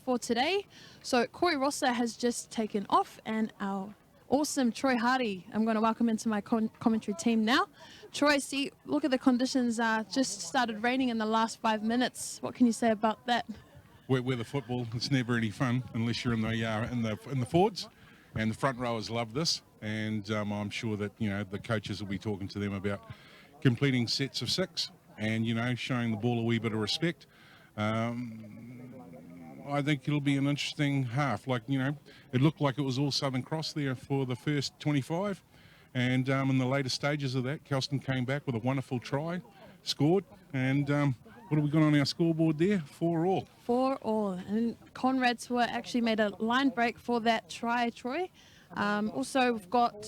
for today. So Corey Rosser has just taken off, and our awesome Troy Hardy I'm going to welcome into my commentary team now. Troy, look at the conditions. Just started raining in the last 5 minutes. What can you say about that? With the football, it's never any fun unless you're in the forwards, and the front rowers love this. And I'm sure that the coaches will be talking to them about completing sets of 6 and showing the ball a wee bit of respect. I think it'll be an interesting half. It looked like it was all Southern Cross there for the first 25. And in the later stages of that, Kelston came back with a wonderful try, scored. And what have we got on our scoreboard there? 4-4. 4-4. And Conrad's were actually made a line break for that try, Troy. Also, we've got...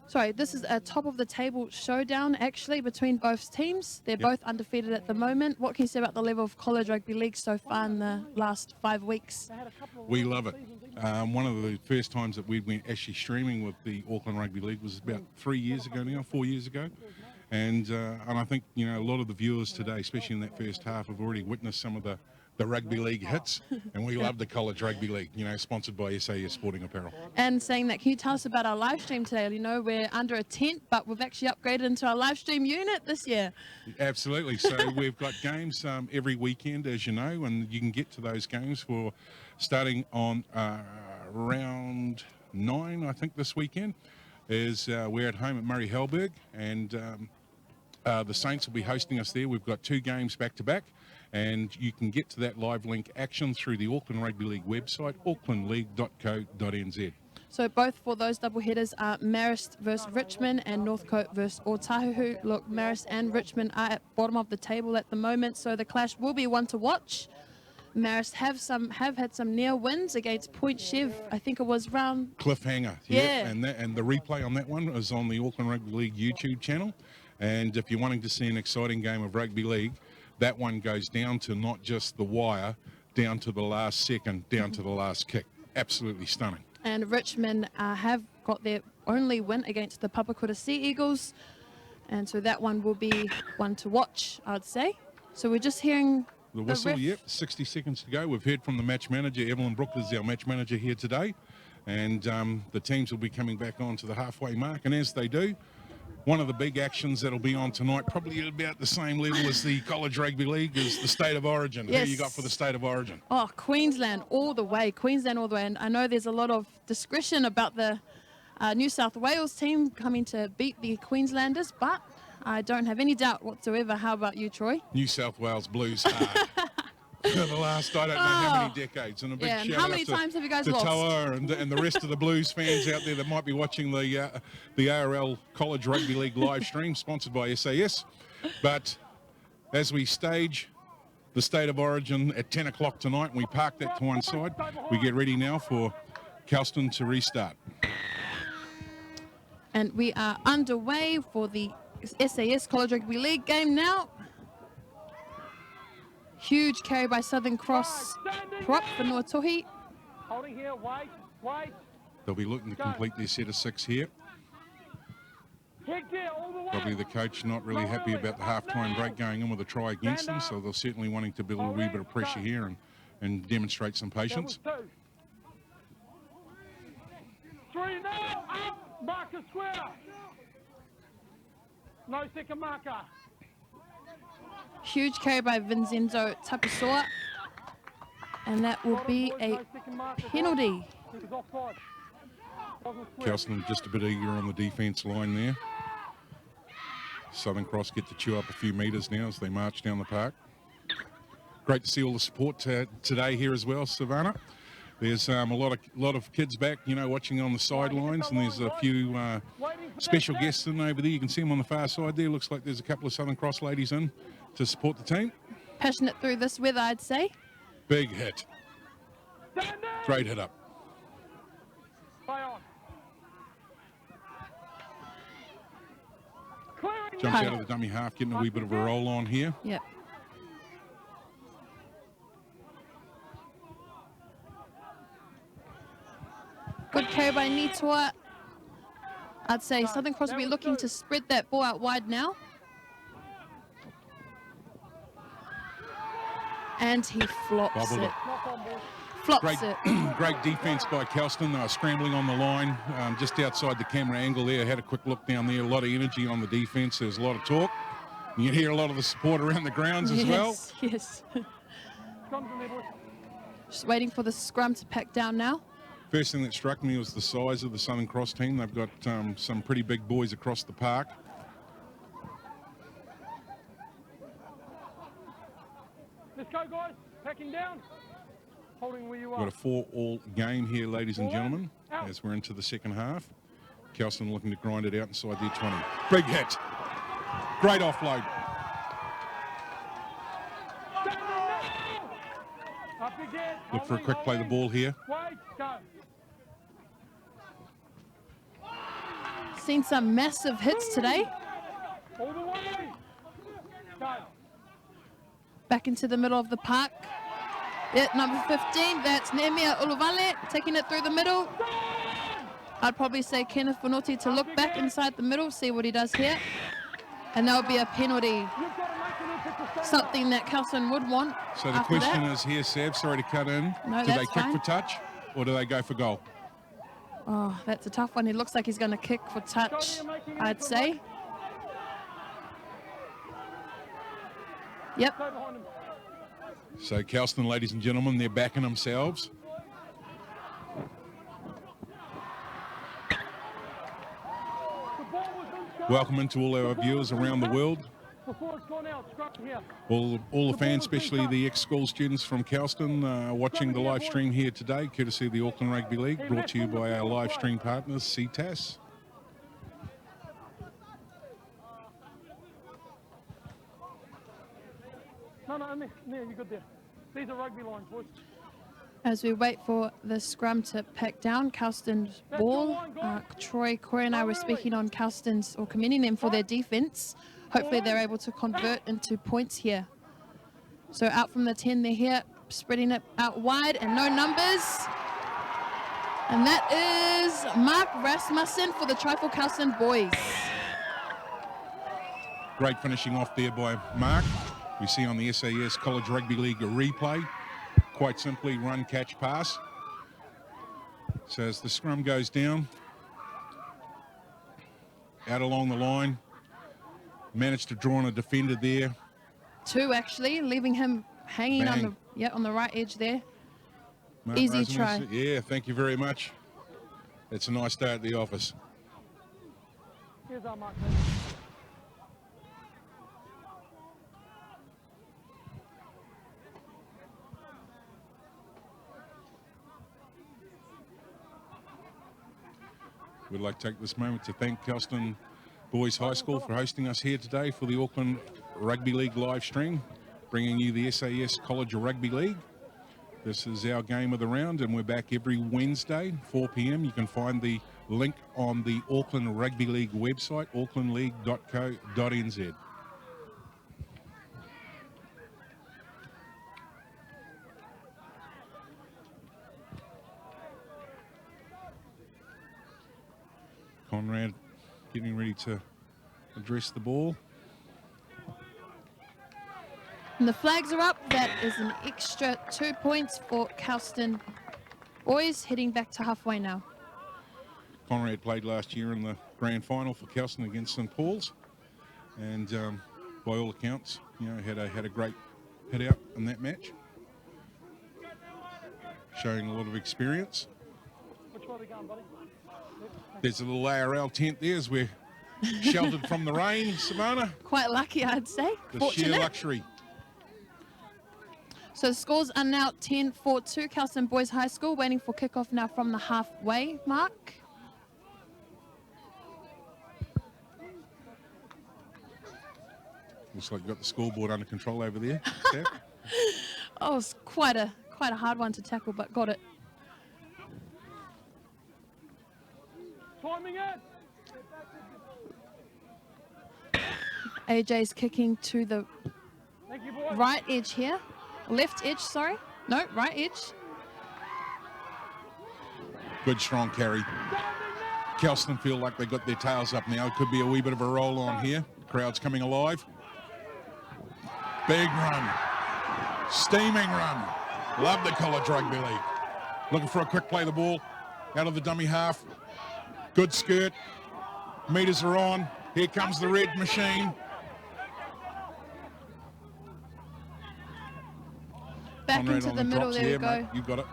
Sorry, this is a top-of-the-table showdown, actually, between both teams. They're both undefeated at the moment. What can you say about the level of college rugby league so far in the last 5 weeks? We love it. One of the first times that we went actually streaming with the Auckland Rugby League was about 4 years ago. And I think, a lot of the viewers today, especially in that first half, have already witnessed some of the rugby league hits, and we love the college rugby league, sponsored by SAS Sporting Apparel. And saying that, can you tell us about our live stream today? We're under a tent, but we've actually upgraded into our live stream unit this year. Absolutely. So we've got games every weekend, as you know, and you can get to those games for starting on round 9, I think, this weekend. We're at home at Murray Halberg, and the Saints will be hosting us there. We've got 2 games back-to-back. And you can get to that live link action through the Auckland Rugby League website, aucklandleague.co.nz. So both for those double headers are Marist versus Richmond and Northcote versus Otahuhu. Look, Marist and Richmond are at bottom of the table at the moment, so the clash will be one to watch. Marist have had some near wins against Point Chev. I think it was round cliffhanger. Yeah. And the replay on that one is on the Auckland Rugby League YouTube channel. And if you're wanting to see an exciting game of rugby league, that one goes down to not just the wire, down to the last second, down to the last kick. Absolutely stunning. And Richmond have got their only win against the Papakura Sea Eagles. And so that one will be one to watch, I'd say. So we're just hearing the whistle. Yep, 60 seconds to go. We've heard from the match manager. Evelyn Brook is our match manager here today. And the teams will be coming back on to the halfway mark. And as they do, one of the big actions that'll be on tonight, probably at about the same level as the College Rugby League, is the State of Origin. Yes. Who you got for the State of Origin? Oh, Queensland all the way. And I know there's a lot of discretion about the New South Wales team coming to beat the Queenslanders, but I don't have any doubt whatsoever. How about you, Troy? New South Wales Blues hard. For the last, I don't know how many decades. And a big shout how out many times have you guys to lost? Toa and the rest of the Blues fans out there that might be watching the RL College Rugby League live stream, sponsored by SAS. But as we stage the State of Origin at 10 o'clock tonight, and we park that to one side, we get ready now for Kelston to restart. And we are underway for the SAS College Rugby League game now. Huge carry by Southern Cross. Prop for Nuatohi. Holding here, wait. They'll be looking to complete their set of 6 here. Probably the coach not really happy about the half-time break going in with a try against them, so they're certainly wanting to build a wee bit of pressure here and demonstrate some patience. 3 now, up, marker square. No second marker. Huge carry by Vincenzo Tapisoa. And that will be a penalty. Kelston just a bit eager on the defence line there. Southern Cross get to chew up a few metres now as they march down the park. Great to see all the support today here as well, Savannah. There's a lot of kids back, watching on the sidelines, and there's a few special guests in over there. You can see them on the far side there. Looks like there's a couple of Southern Cross ladies in to support the team. Passionate through this weather, I'd say. Big hit. Great hit up. Jumps out of the dummy half, getting a wee bit of a roll on here. Yep. Good carry by Nitoa. I'd say Southern Cross will be looking to spread that ball out wide now. And he flops Bobbled it. it. Flops Great, it. great defense by Kelston. They were scrambling on the line, just outside the camera angle there. Had a quick look down there. A lot of energy on the defense. There's a lot of talk. You can hear a lot of the support around the grounds as well. Yes. Scrums in there, boys. Just waiting for the scrum to pack down now. First thing that struck me was the size of the Southern Cross team. They've got some pretty big boys across the park. Let's go, guys. Packing down. Holding where you Got are. a 4-all game here, ladies and Forward, gentlemen, out. as we're into the second half. Kelston looking to grind it out inside their 20. Big hit. Great offload. Up again. Look for a quick play the ball here. Wait, go. Seen some massive hits today. All the way. Go. Back into the middle of the park. Yeah, number 15, that's Nehemia Uluvale, taking it through the middle. I'd probably say Kenneth Fonoti to look back inside the middle, see what he does here. And that would be a penalty, You've got to make an effort to stay something that Kelston would want. So the after question that. is here, Sav, sorry to cut in. No, Do they that's kick fine. for touch or do they go for goal? Oh, that's a tough one. He looks like he's going to kick for touch, I'd say. Yep. Go behind him. So Kelston, ladies and gentlemen, they're backing themselves. The ball was in scrum. Welcome into all our viewers around the world. Before it's gone out, scrum here. All the fans, especially the ex-school students from Kelston, watching the live stream here today, courtesy of the Auckland Rugby League, brought to you by our live stream partners, Ctas. No, in there. You're good there. These are rugby lines, boys. As we wait for the scrum to pack down, Kelston's ball. Troy, Corey and I were speaking on Kelston's, or commending them for their defense. Hopefully they're able to convert into points here. So out from the 10, they're here, spreading it out wide and no numbers. And that is Mark Rasmussen for the try for Kelston boys. Great finishing off there by Mark. We see on the SAS College Rugby League a replay. Quite simply, run, catch, pass. So as the scrum goes down, out along the line, managed to draw on a defender there. Two actually, leaving him hanging on Bang. on the right edge there. Mark Easy Rasmussen. try. Yeah, thank you very much. It's a nice day at the office. Here's our mark. We'd like to take this moment to thank Kelston Boys High School for hosting us here today for the Auckland Rugby League live stream, bringing you the SAS College Rugby League. This is our game of the round, and we're back every Wednesday, 4 p.m. You can find the link on the Auckland Rugby League website, aucklandleague.co.nz. Conrad getting ready to address the ball. And the flags are up. That is an extra 2 points for Kelston boys, heading back to halfway now. Conrad played last year in the grand final for Kelston against St Paul's, and by all accounts, had a great hit out in that match, showing a lot of experience. Which way are we going, buddy? There's a little ARL tent there as we're sheltered from the rain, Savannah. Quite lucky, I'd say. The sheer Fortunate. luxury. So the scores are now 10-4-2, Kelston Boys High School, waiting for kickoff now from the halfway mark. Looks like you've got the scoreboard under control over there, Steph. Oh, it's quite a hard one to tackle, but got it. Timing it. AJ's kicking to the Thank you, boys. right edge here. Left edge, sorry. No, right edge. Good strong carry. Kelston feel like they got their tails up now. It could be a wee bit of a roll on here. Crowd's coming alive. Big run. Steaming run. Love the college rugby league. Looking for a quick play of the ball out of the dummy half. Good skirt. Meters are on. Here comes the red machine. Back Conrad into on the middle, drops. there we Yeah, go. mate, you got it.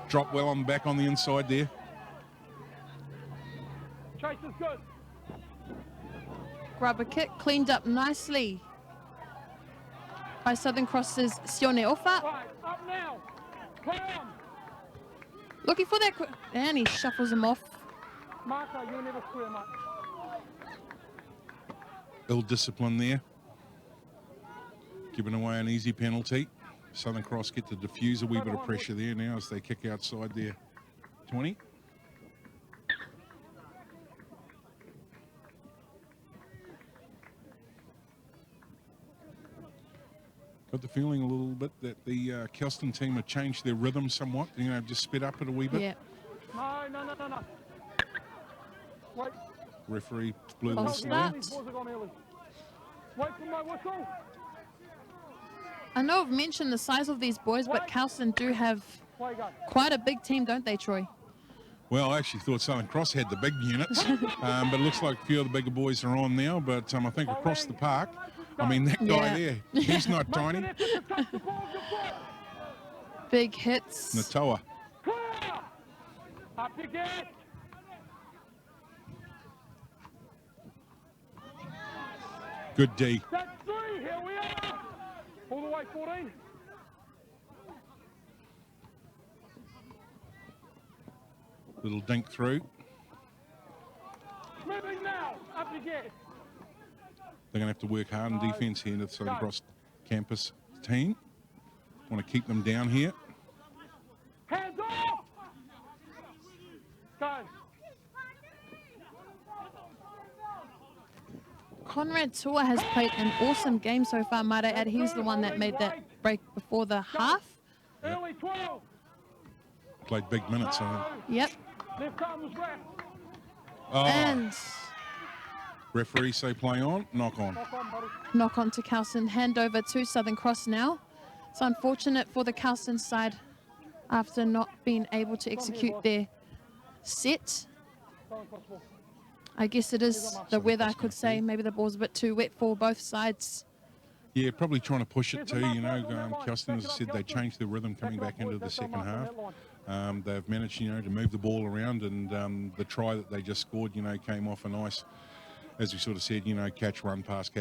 Drop well on the back on the inside there. Chase is good. Grab a kick, cleaned up nicely by Southern Cross's Sione Ofa. Right, up now. Play on. Looking for that, and he shuffles him off. Martha, you'll never square much. Ill discipline there. Giving away an easy penalty. Southern Cross get to diffuse a wee bit of pressure there now as they kick outside their 20. Got the feeling a little bit that the Kelston team have changed their rhythm somewhat. You know, just sped up it a wee bit. Yeah. No. Wait. Referee blew the False whistle there. start. These balls are gone early. Wait for my whistle. I know I've mentioned the size of these boys, but Kelston do have Play go. quite a big team, don't they, Troy? Well, I actually thought Southern Cross had the big units, but it looks like a few of the bigger boys are on now. But I think across the park, I mean, that guy there, he's not tiny. Big hits. Natoa. Clear. Up you get. Good D. That's 3. Here we are. All the way, 14. Little dink through. Moving now. Up you get. They're going to have to work hard in defence here to the Southern Cross campus team. Want to keep them down here. Hands off. Go. Conrad Tua has played an awesome game so far, might I add. He's the one that made that break before the half. Early 12. Played big minutes, I think. Yep. Left arm was wrapped. Oh, And referee say play on, knock on. Knock on, buddy. knock on to Kelston. Hand over to Southern Cross now. It's unfortunate for the Kelston side after not being able to execute their set. Go on, crossball. I guess it is the weather, I could say. Maybe the ball's a bit too wet for both sides. Yeah, probably trying to push it too, you know. Kelston, as I said, they changed their rhythm coming back into the second half. They've managed, you know, to move the ball around, and the try that they just scored, you know, came off a nice, as we sort of said, you know, catch, run, pass,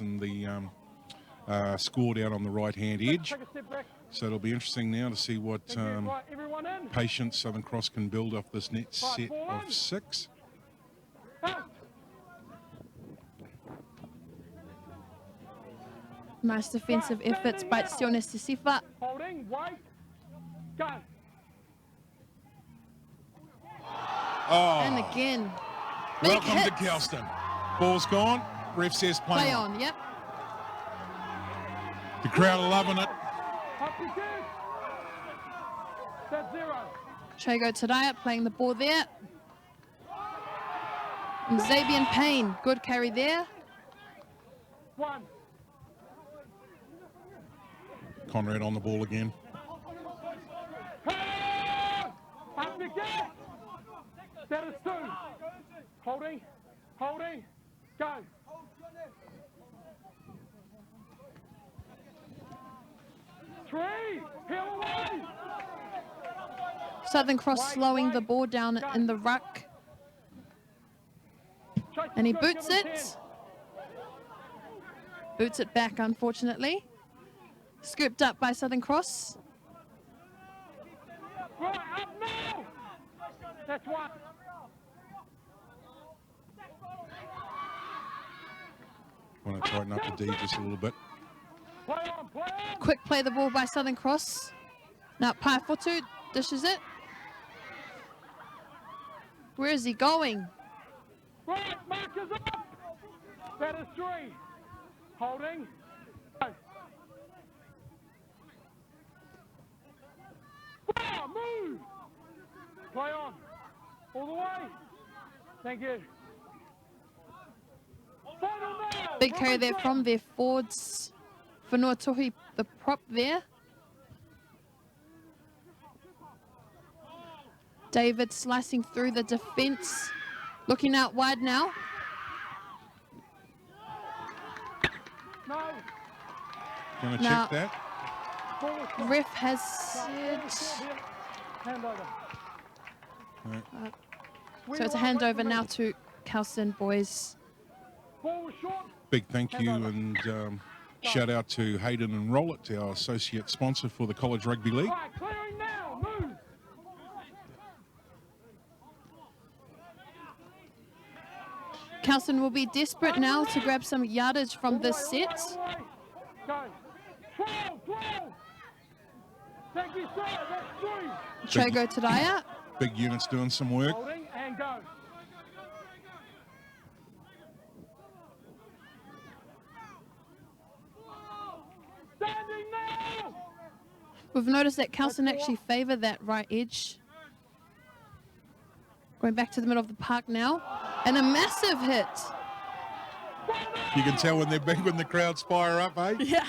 and the scored out on the right-hand edge. Take a step back. So it'll be interesting now to see what Right, everyone in. patience Southern Cross can build off this net set of 6. Out. Nice defensive efforts by Sione Sisifa. Holding, wait, go. Oh, And again, big welcome hits. to Kelston. Ball's gone. Ref says play, Play on. on, yep. The crowd are loving it. Up you get. That's 0. Chago Tadaya playing the ball there. And Xavier Payne, good carry there. 1. Conrad on the ball again. Up you get. That is 2. Holding, go. Three, peel away. Southern Cross slowing the ball down in the ruck. Chase And he is good, boots give him it. 10. Boots it back, unfortunately. Scooped up by Southern Cross. Right, up now. That's 1. Want to tighten up the D just a little bit. Play on, play on. Quick play the ball by Southern Cross. Now Paifotu dishes it. Where is he going? Right, markers up. That is 3. Holding. Go. Wow, move. Play on. All the way. Thank you. Final now. Big carry there from their forwards. Whanua Tohi, the prop there. David slicing through the defence. Looking out wide now. No. Going to Now- check that. Forward stop. Ref has said... Hand over. No. So it's a handover now to Kelston boys. Forward short. Big thank you and shout out to Hayden and Rollett, our associate sponsor for the College Rugby League. Right, clearing now. Move. Kelston will be desperate now to grab some yardage from this set. Go. 12, 12. Thank you, sir. That's 3. Trago Tadaya. Big units doing some work. Holding and go. Standing now. We've noticed that Kelston actually favour that right edge. Going back to the middle of the park now. And a massive hit. You can tell when they're big when the crowds fire up, eh? Yeah.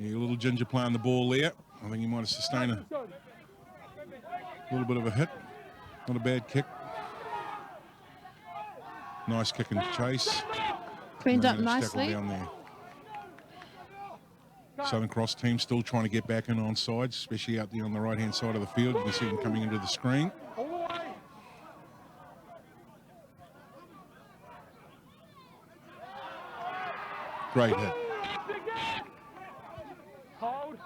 Yeah, little Ginger playing the ball there. I think he might have sustained a Good. little bit of a hit. Not a bad kick. Nice kick and chase. Cleaned up And then it's tackled nicely. down there. Southern Cross team still trying to get back in on sides, especially out there on the right-hand side of the field. You can see them coming into the screen. All the way. Great hit. Up again. Hold.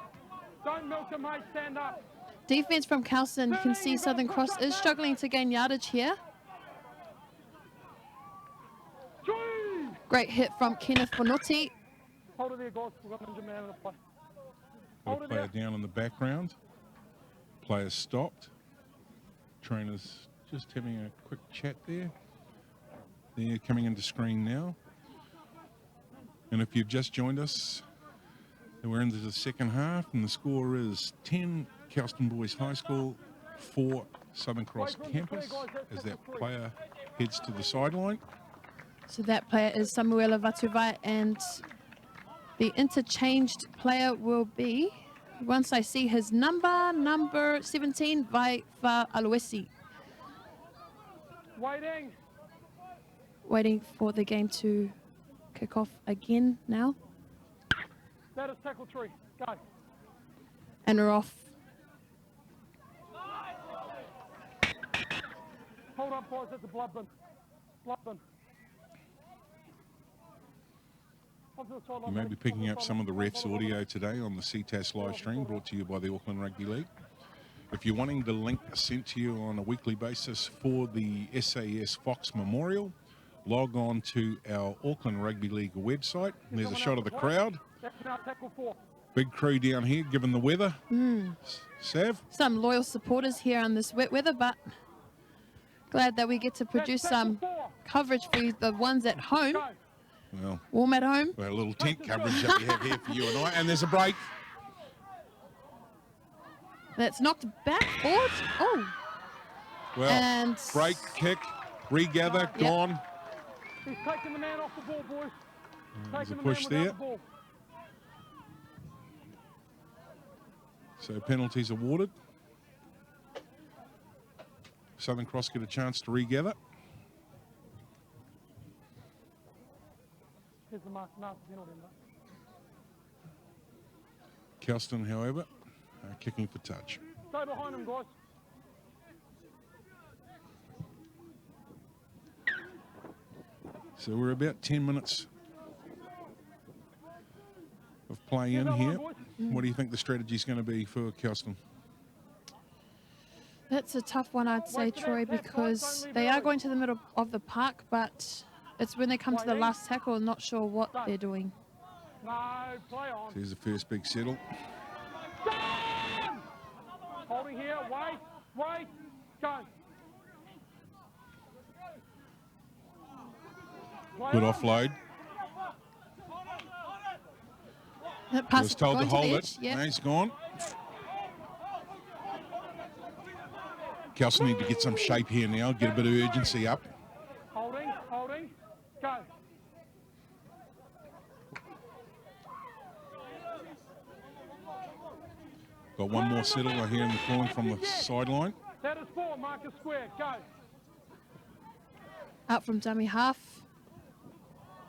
Don't milk him, mate. Stand up. Defence from Kelston. You can see Southern Cross is struggling to gain yardage here. 3. Great hit from Kenneth Bonotti. Hold it there, guys. We've got an injured man in the play. Got Hold a it player there. down in the background. Player stopped. Trainers just having a quick chat there. They're coming into screen now. And if you've just joined us, we're into the second half, and the score is 10 Kelston Boys High School, 4 Southern Cross Campus, as that player heads to the sideline. So that player is Samuela Vatuvai, and the interchanged player will be, once I see his number 17, Vaifa Aloisi. Waiting. Waiting for the game to kick off again now. That is tackle 3. Go. And we're off. Hold up, boys. That's a blood bin. Blood bin. Onto the sideline, You may buddy. be picking Onto up the some of the sideline. refs' audio today on the Ctas live stream brought to you by the Auckland Rugby League. If you're wanting the link sent to you on a weekly basis for the SAS Fox Memorial, log on to our Auckland Rugby League website. There's a shot of the crowd. That's now tackle 4. Big crew down here, given the weather. Sav? Some loyal supporters here on this wet weather, but glad that we get to produce some coverage for the ones at home. Go. Well, Warm at home. a little tent coverage that we have here for you and I. And there's a break. That's knocked back forward. Oh, Well, and break, kick, regather, Yep. gone. He's taking the man off the ball, boys. There's a Taking the push man without there. the ball. So penalties awarded. Southern Cross get a chance to regather. Here's the mark. No, penalty. No. Kelston, however, kicking for touch. Stay behind him, guys. So we're about 10 minutes of play in here. What do you think the strategy is going to be for Kelston? that's a tough one, I'd say, Troy, because they are going to the middle of the park, but it's when they come to the last tackle, not sure what they're doing. No, play on. Here's the first big settle. Stand! Holding here. Wait. Go. Play Good on. offload. That He pass was told to going the hold edge, it. Yeah. No, he's gone. Kelston need to get some shape here now, get a bit of urgency up. Holding. Go. Got one more settle I hear in the calling from the sideline. That is 4, mark a square, go. Out from dummy half.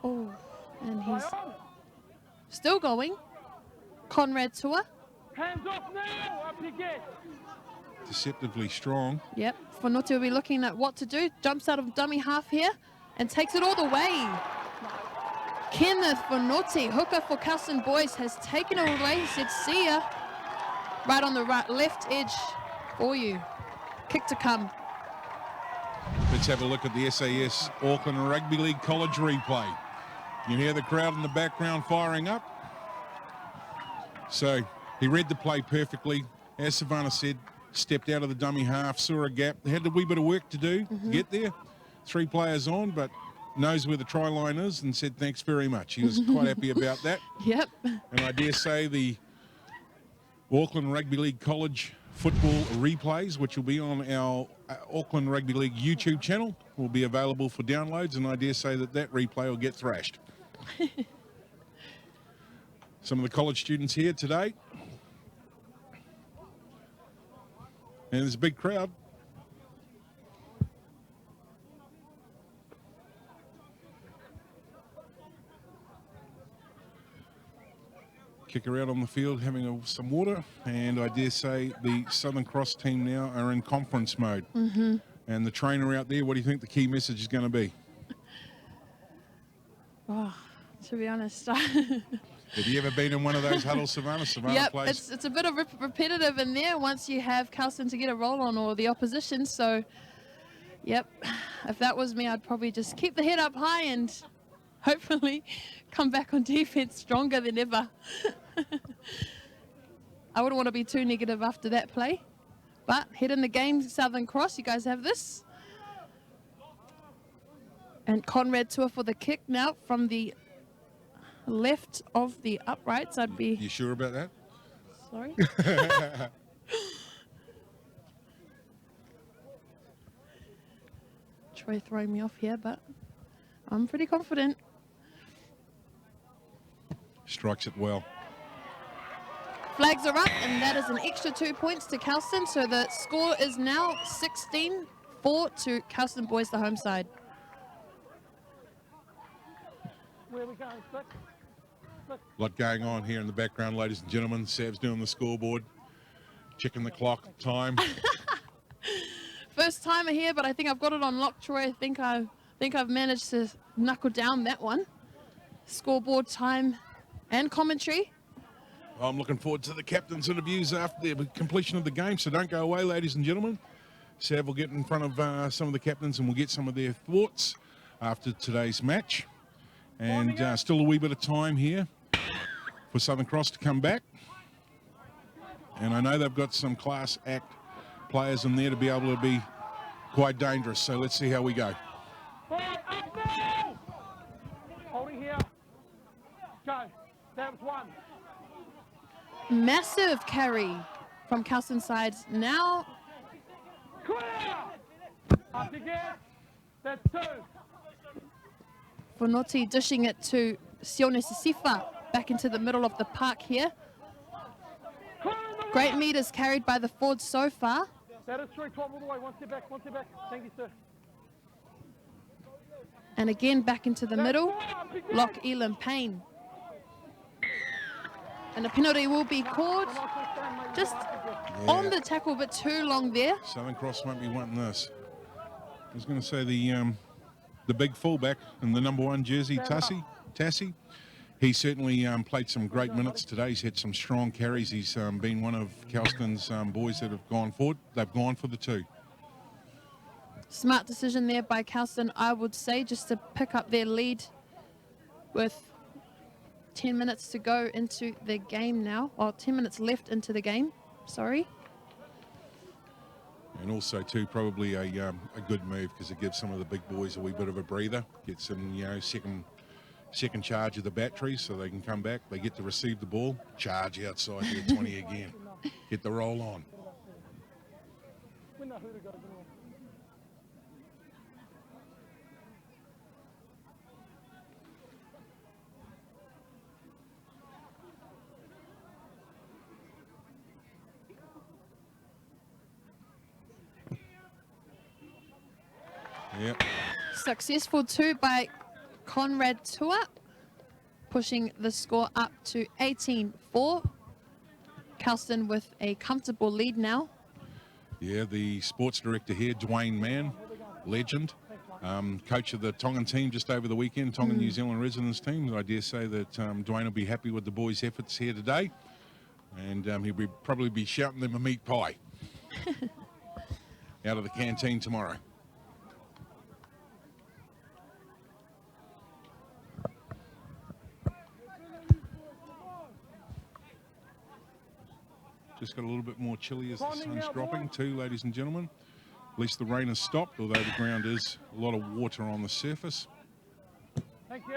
Oh, and Play he's on. still going. Conrad Tua. Hands off now, up you get. Deceptively strong. Yep, Whanoti will be looking at what to do. Jumps out of dummy half here and takes it all the way. Kenneth Whanoti, hooker for Kelston boys, has taken it all away. He said, see ya. Right on the left edge for you. Kick to come. Let's have a look at the SAS Auckland Rugby League College replay. You hear the crowd in the background firing up. So he read the play perfectly. As Savannah said, stepped out of the dummy half, saw a gap, had a wee bit of work to do to get there. 3 players on, but knows where the try line is and said thanks very much. He was quite happy about that. Yep. And I dare say the Auckland Rugby League College football replays, which will be on our Auckland Rugby League YouTube channel, will be available for downloads, and I dare say that replay will get thrashed. Some of the college students here today. And there's a big crowd. Kicker out on the field having some water, and I dare say the Southern Cross team now are in conference mode. And the trainer out there, what do you think the key message is going to be? Oh, to be honest. Have you ever been in one of those huddles, Savannah? Savannah Yep, plays. it's a bit of repetitive in there once you have Kelston to get a roll on, or the opposition. So, yep, if that was me, I'd probably just keep the head up high and hopefully come back on defense stronger than ever. I wouldn't want to be too negative after that play. But head in the game, Southern Cross, you guys have this. And Conrad Tua for the kick now from the left of the uprights. I'd be... You sure about that? Sorry? Troy throwing me off here, but I'm pretty confident. Strikes it well. Flags are up, and that is an extra 2 points to Kelston. So the score is now 16-4 to Kelston boys, the home side. Where are we going, Slick? A lot going on here in the background, ladies and gentlemen. Sav's doing the scoreboard, checking the clock, time. First timer here, but I think I've got it on lock, Troy. I think I've managed to knuckle down that one. Scoreboard, time, and commentary. I'm looking forward to the captain's interviews after the completion of the game, so don't go away, ladies and gentlemen. Sav will get in front of some of the captains and we'll get some of their thoughts after today's match. And still a wee bit of time here for Southern Cross to come back. And I know they've got some class act players in there to be able to be quite dangerous, so let's see how we go. Holding here. Go. That was 1. Massive carry from Kelston side. Now, Clear! Up again. That's 2. Whanoti dishing it to Sione Sisifa back into the middle of the park here. Clear in the Great right. meters carried by the Fords so far. That is 3, 12 all the way. 1 step back, 1 step back. Thank you, sir. And again back into the That's middle. 4, up again. Lock Elam Payne. And a penalty will be called. Just on the tackle, but too long there. Southern Cross won't be wanting this. I was going to say the big fullback in the number 1 jersey, Tassie. He certainly played some great minutes today. He's had some strong carries. He's been one of Kelston's boys that have gone forward. They've gone for the 2. Smart decision there by Kelston, I would say, just to pick up their lead with 10 minutes to go into the game now. Or 10 minutes left into the game, sorry. And also, too, probably a good move because it gives some of the big boys a wee bit of a breather. Gets them, second charge of the batteries so they can come back. They get to receive the ball, charge outside their 20 again. Get the roll on. Yep. Successful too by Conrad Tua, pushing the score up to 18-4. Kelston with a comfortable lead now. Yeah, the sports director here, Dwayne Mann, legend, coach of the Tongan team just over the weekend, Tongan New Zealand residents team. I dare say that Dwayne will be happy with the boys' efforts here today, and he'll probably be shouting them a meat pie out of the canteen tomorrow. Just got a little bit more chilly as the sun's dropping too, ladies and gentlemen. At least the rain has stopped, although the ground is a lot of water on the surface. Thank you.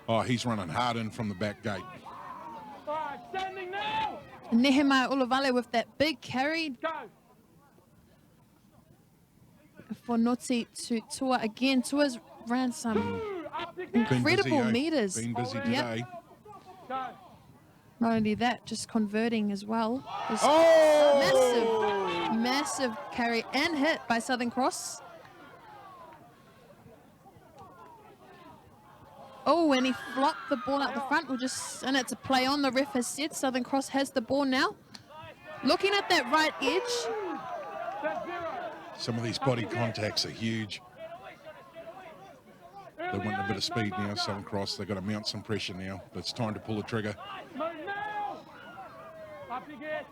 Oh, he's running hard in from the back gate. All right, standing now. Nehemiah Ulavale with that big carry Go. for Noti to Tua again. Tua's ran some Up you get. incredible Been busy, eh? meters. Been busy Yep. today. Go. Not only that, just converting as well. It was Oh! massive carry and hit by Southern Cross. Oh, and he flopped the ball out the front. We'll just send it to play on. The ref has said Southern Cross has the ball now. Looking at that right edge. That's 0. Some of these body contacts are huge. They want a bit of speed now, Southern Cross. They've got to mount some pressure now. It's time to pull the trigger. Move now. Up you get.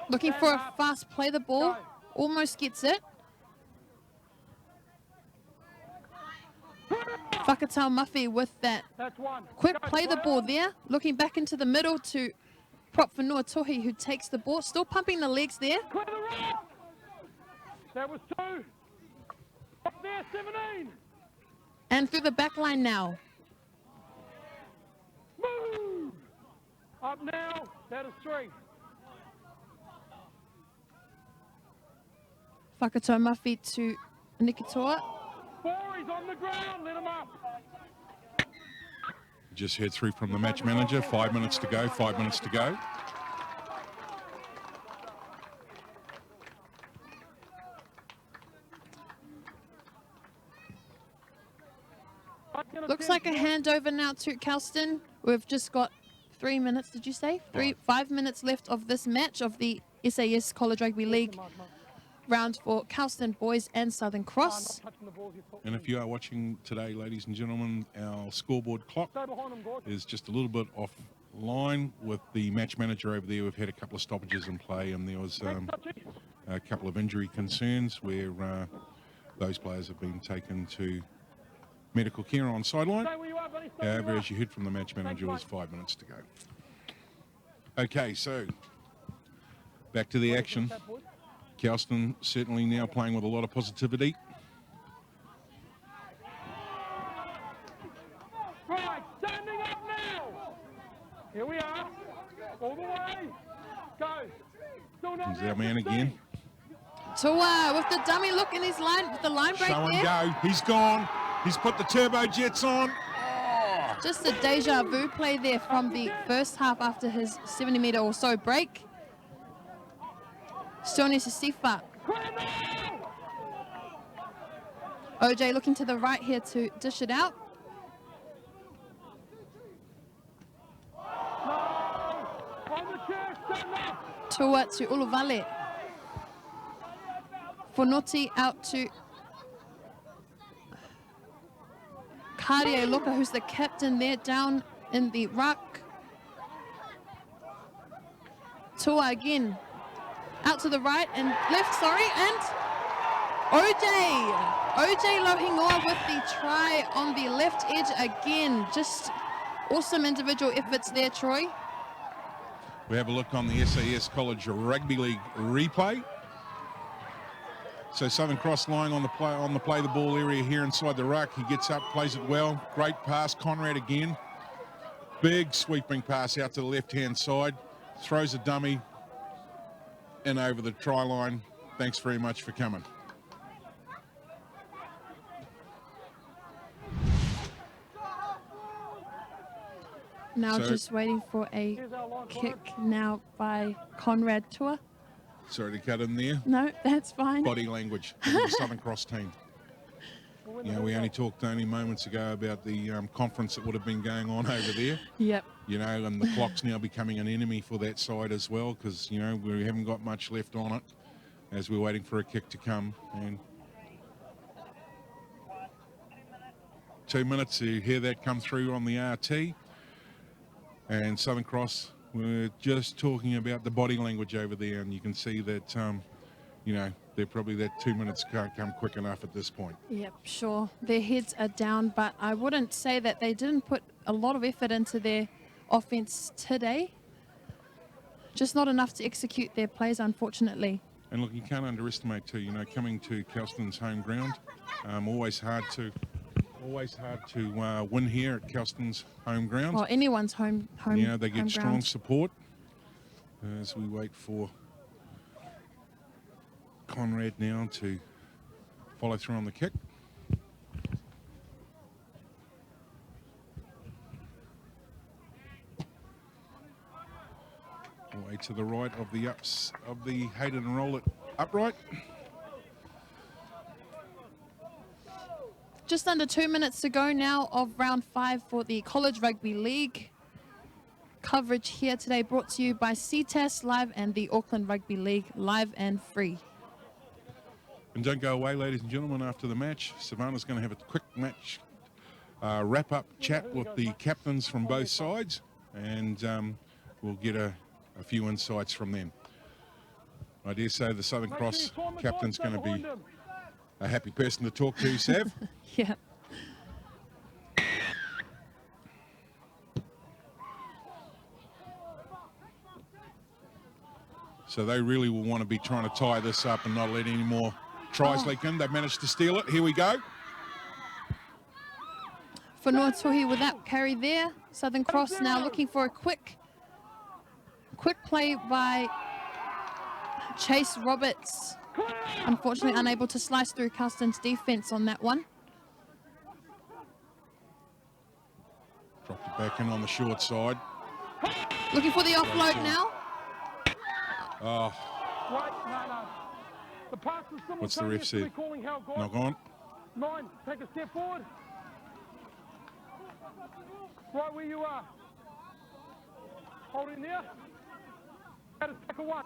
Looking for a fast play the ball. Almost gets it. Whakatau Muffy with that That's 1. quick Go, play the ball there. Looking back into the middle to prop for Nuatohi, who takes the ball. Still pumping the legs there. Clear the right. That was 2. Up there, 17. And through the back line now. Move. Up now. That is 3. Whakatau Muffy to Nikitoa. 4, he's on the ground. Let him up. Just heard through from the match manager. 5 minutes to go, 5 minutes to go. Looks like a handover now to Kelston. We've just got 3 minutes, did you say? 5 minutes left of this match of the SAS College Rugby League round for Kelston boys and Southern Cross. And if you are watching today, ladies and gentlemen, our scoreboard clock Stay behind him, Gordon. is just a little bit offline with the match manager over there. We've had a couple of stoppages in play, and there was a couple of injury concerns where those players have been taken to medical care on sideline. Stay where you are, buddy. Stay where However, you are. as you heard from the match manager, it was 5 minutes to go. Okay, so back to the action. Kelston certainly now playing with a lot of positivity. Right, standing up now. Here we are. All the way. Go. Still not He's there, our man 15. again. Tua with the dummy look in his line, with the line break Show and there. go. He's gone. He's put the turbo jets on. Just a deja vu play there from the first half after his 70-meter or so break. Sione Sisifa. OJ looking to the right here to dish it out. On the chair, stand up. Tua to Uluvale. Fonoti out to Karia Loka, who's the captain there down in the ruck. Tua again. Out to the right and left, sorry, and OJ Lohingoa with the try on the left edge again. Just awesome individual efforts there, Troy. We have a look on the SAS College Rugby League replay. So Southern Cross lying on the play the ball area here inside the ruck. He gets up, plays it well. Great pass, Conrad again. Big sweeping pass out to the left-hand side. Throws a dummy in over the try line. Thanks very much for coming. Now So- just waiting for a kick now by Conrad Tua. Sorry to cut in there. No, that's fine. Body language of the Southern Cross team. You know, we only talked only moments ago about the conference that would have been going on over there. Yep. You know, and the clock's now becoming an enemy for that side as well, because, you know, we haven't got much left on it as we're waiting for a kick to come. And 2 minutes to hear that come through on the RT. And Southern Cross, we're just talking about the body language over there, and you can see that, you know, they're probably that 2 minutes can't come quick enough at this point. Yep, sure. Their heads are down, but I wouldn't say that they didn't put a lot of effort into their offense today. Just not enough to execute their plays, unfortunately. And look, you can't underestimate too, you know, coming to Kelston's home ground, always hard to win here at Kelston's home ground. Well, anyone's home You know, they get home strong ground. support as we wait for Conrad now to follow through on the kick. Away to the right of the Hayden roll it upright. Just under 2 minutes to go now of round 5 for the College Rugby League. Coverage here today brought to you by Ctas Live and the Auckland Rugby League, live and free. And don't go away, ladies and gentlemen, after the match. Savannah's going to have a quick match wrap-up chat with the captains from both sides, and we'll get a few insights from them. I dare say the Southern Cross captain's going to be a happy person to talk to, Sav. Yeah. So they really will want to be trying to tie this up and not let any more tries leak in. They've managed to steal it. Here we go. For Noatuhi with that carry there. Southern Cross now looking for a quick play by Chase Roberts. Unfortunately unable to slice through Kelston's defense on that one. Dropped it back in on the short side. Looking for the offload now. Oh, Right, no. The pass was what's the ref simultaneously said? calling how God. Knock on. 9, take a step forward. Right where you are. Hold in there. That is tackle 1.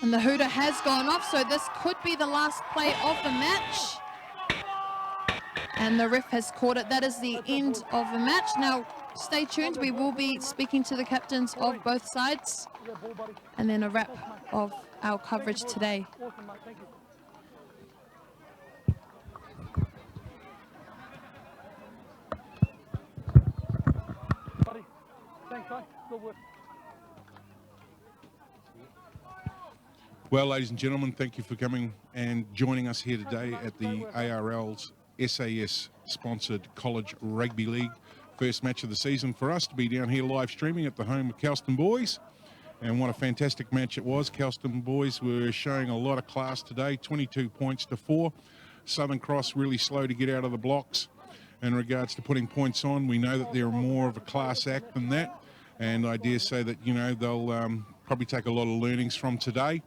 And the hooter has gone off, so this could be the last play of the match. And the ref has caught it. That is the end of the match. Now, stay tuned. We will be speaking to the captains of both sides. And then a wrap of our coverage today. Awesome, mate. Thank you. Buddy, thanks, mate. Good work. Well, ladies and gentlemen, thank you for coming and joining us here today at the ARL's SAS-sponsored College Rugby League first match of the season for us to be down here live streaming at the home of Kelston boys. And what a fantastic match it was. Kelston boys were showing a lot of class today, 22 points to 4. Southern Cross really slow to get out of the blocks in regards to putting points on. We know that they're more of a class act than that, and I dare say that, you know, they'll probably take a lot of learnings from today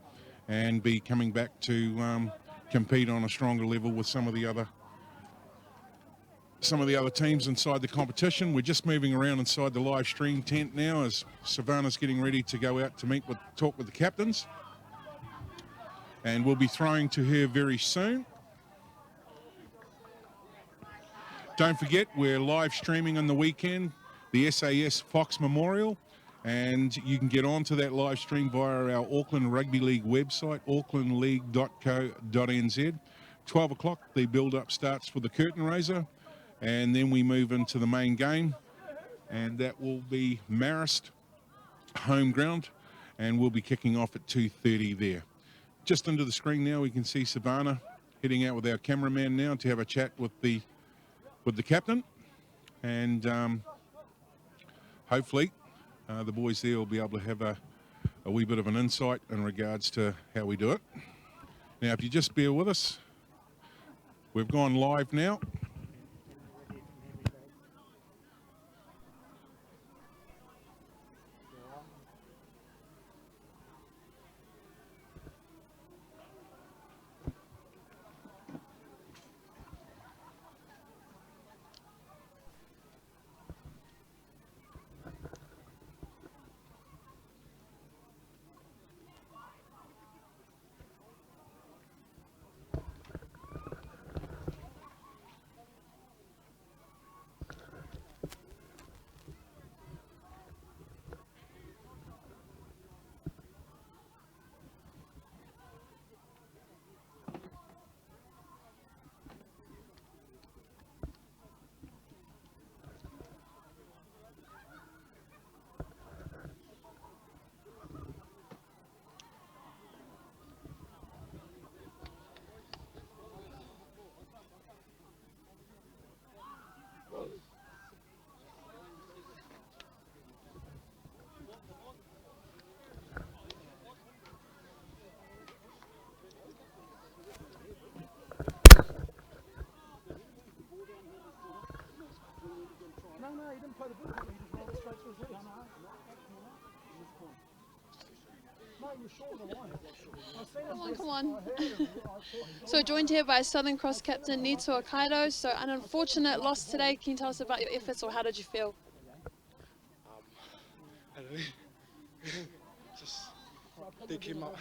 and be coming back to compete on a stronger level with some of the other teams inside the competition. We're just moving around inside the live stream tent now as Savannah's getting ready to go out to talk with the captains, and we'll be throwing to her very soon. Don't forget, we're live streaming on the weekend, the SAS Fox Memorial, and you can get onto that live stream via our Auckland Rugby League website, aucklandleague.co.nz. 12 o'clock, the build-up starts for the curtain raiser, and then we move into the main game, and that will be Marist home ground, and we'll be kicking off at 2:30 there. Just under the screen now, we can see Savannah heading out with our cameraman now to have a chat with the captain, and hopefully the boys there will be able to have a wee bit of an insight in regards to how we do it. Now, if you just bear with us, we've gone live now. Come on. So joined here by Southern Cross captain Nito Kaido. So an unfortunate loss today. Can you tell us about your efforts or how did you feel? I don't know. Just they came out.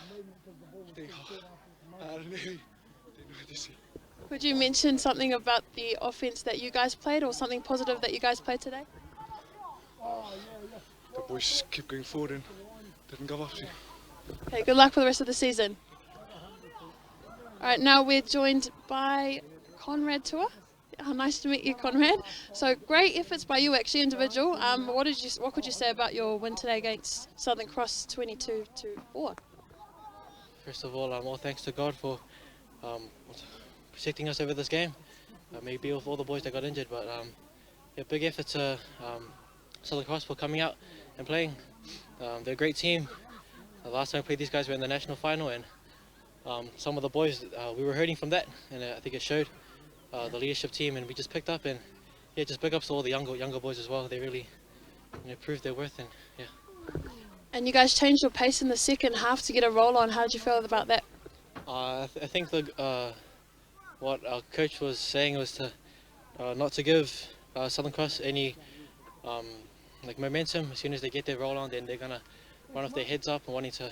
I don't know. They know what to say. Could you mention something about the offense that you guys played or something positive that you guys played today? The boys just kept going forward and didn't give up. Okay, good luck for the rest of the season. All right, now we're joined by Conrad Tour. Oh, nice to meet you, Conrad. So great efforts by you, actually, individual. What could you say about your win today against Southern Cross, 22-4? First of all thanks to God for protecting us over this game. Maybe with all the boys that got injured, but yeah, big effort to Southern Cross for coming out and playing. They're a great team. The last time I played these guys, we were in the national final, and some of the boys, we were hurting from that, and I think it showed the leadership team, and we just picked up, and yeah, just big ups to all the younger boys as well. They really proved their worth, and yeah. And you guys changed your pace in the second half to get a roll on. How did you feel about that? I think what our coach was saying was to not to give Southern Cross any like momentum. As soon as they get their roll on, then they're gonna run off their heads up and wanting to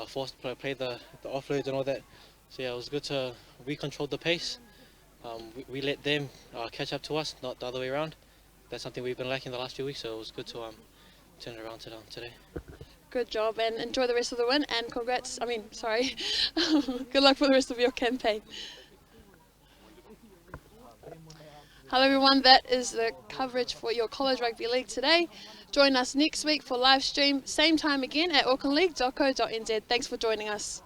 force play the offloads and all that. So yeah, it was good to we controlled the pace. We let them catch up to us, not the other way around. That's something we've been lacking the last few weeks. So it was good to turn it around today. Good job, and enjoy the rest of the win, and congrats, good luck for the rest of your campaign. Hello everyone, that is the coverage for your College Rugby League today. Join us next week for live stream, same time again at aucklandleague.co.nz. Thanks for joining us.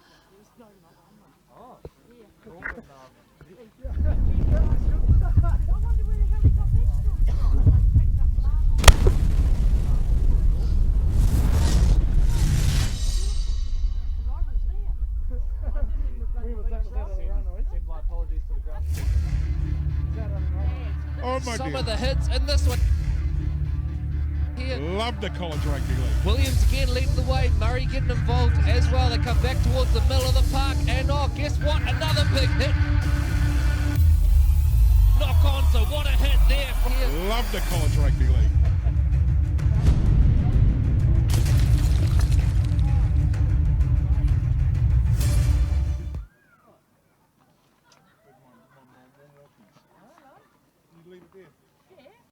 Oh my Some dear. of the hits in this one here. Love the College Rugby League. Williams again leading the way. Murray getting involved as well. They come back towards the middle of the park. And oh, guess what? Another big hit. Knock on, so what a hit there. Love the College Rugby League.